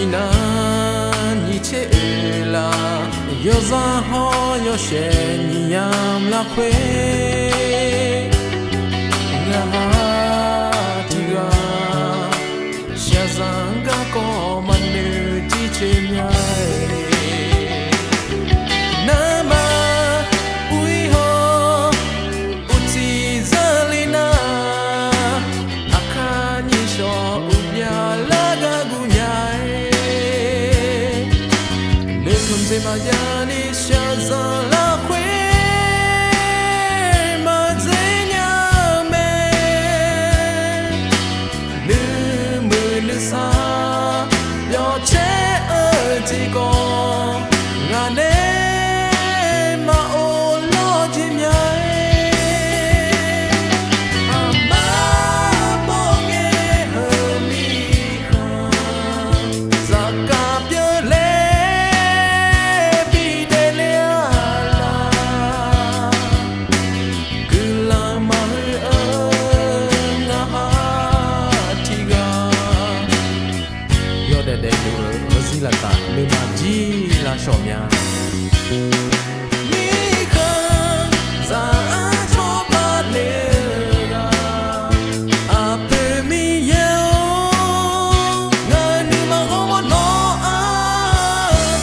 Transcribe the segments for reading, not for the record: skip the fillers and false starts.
na ni che la yo za ho yo she ni yam la khwe nga ha ti ga sha zang ga ko man ne ti che nya na ma ui ho uti zalina akani sho unya la ga gu nya ne kun se ma ya ni sha za la khwe ma ze nya me ne me ne sa yo che a ti ko nga ne ma o lo ji nya ama bo nge ho mi kha za ka pye le pi de le la ku la ma a nga ha ti ga yo de de lu ro si la ta me ma ji la sho mya mi kha za a cho pa le ga a pe mi ye nga ni ma ho mo no a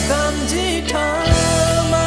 tam ji tha ma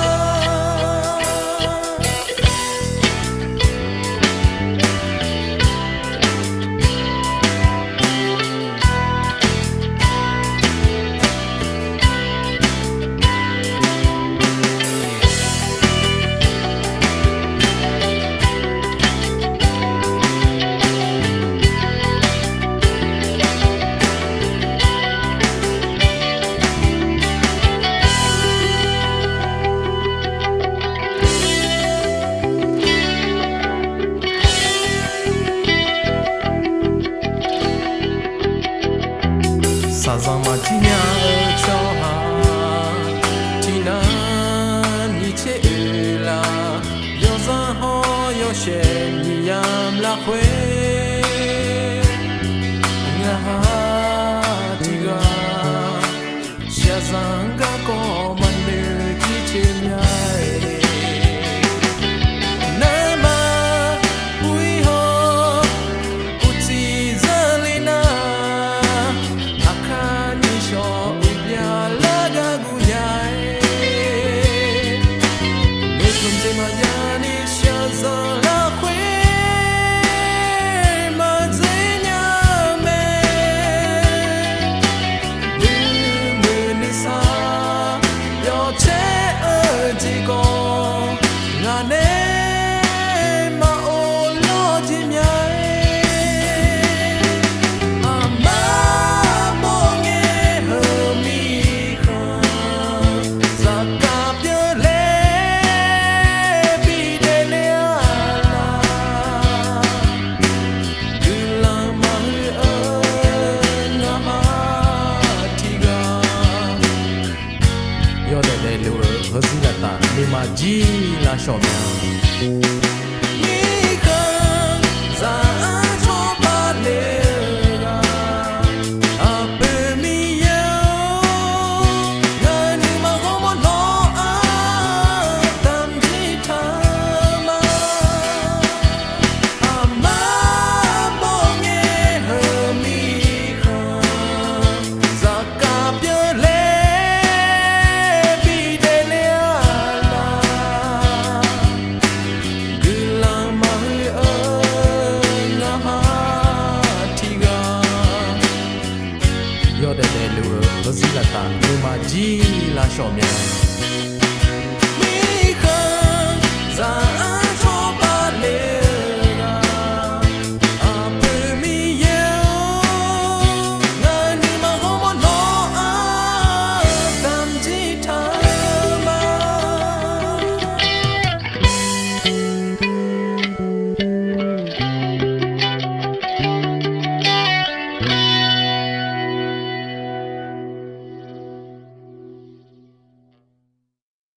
sa za ma ji nya cho ha ti na ni che la yo za ho yo she ni yam la khwe nga ha ti ga sha zang ga ko man ne ti che nya na ma ui ho uti zalina akani sho ubya la ga gu nya ne kun se ma ya ni sha za la khwe ma ze nya me ne ni sa yo che a ji ko nga ne ma o lo ji nya ama bo nge ho mi kha za ka pye le pi de le la ku la ma a nga ha ti ga yo de le lu ho si la ta ni ma ji la sho mya mi kha za a cho pa le ga a pe mi ye nga ni ma ho mo no a tam ji tha ma ama bo nge ho mi kha za ka pye le pi de le la ku la ma a nga ha ti ga yo de le lu ro si la ta me ma ji la sho mya mi kha za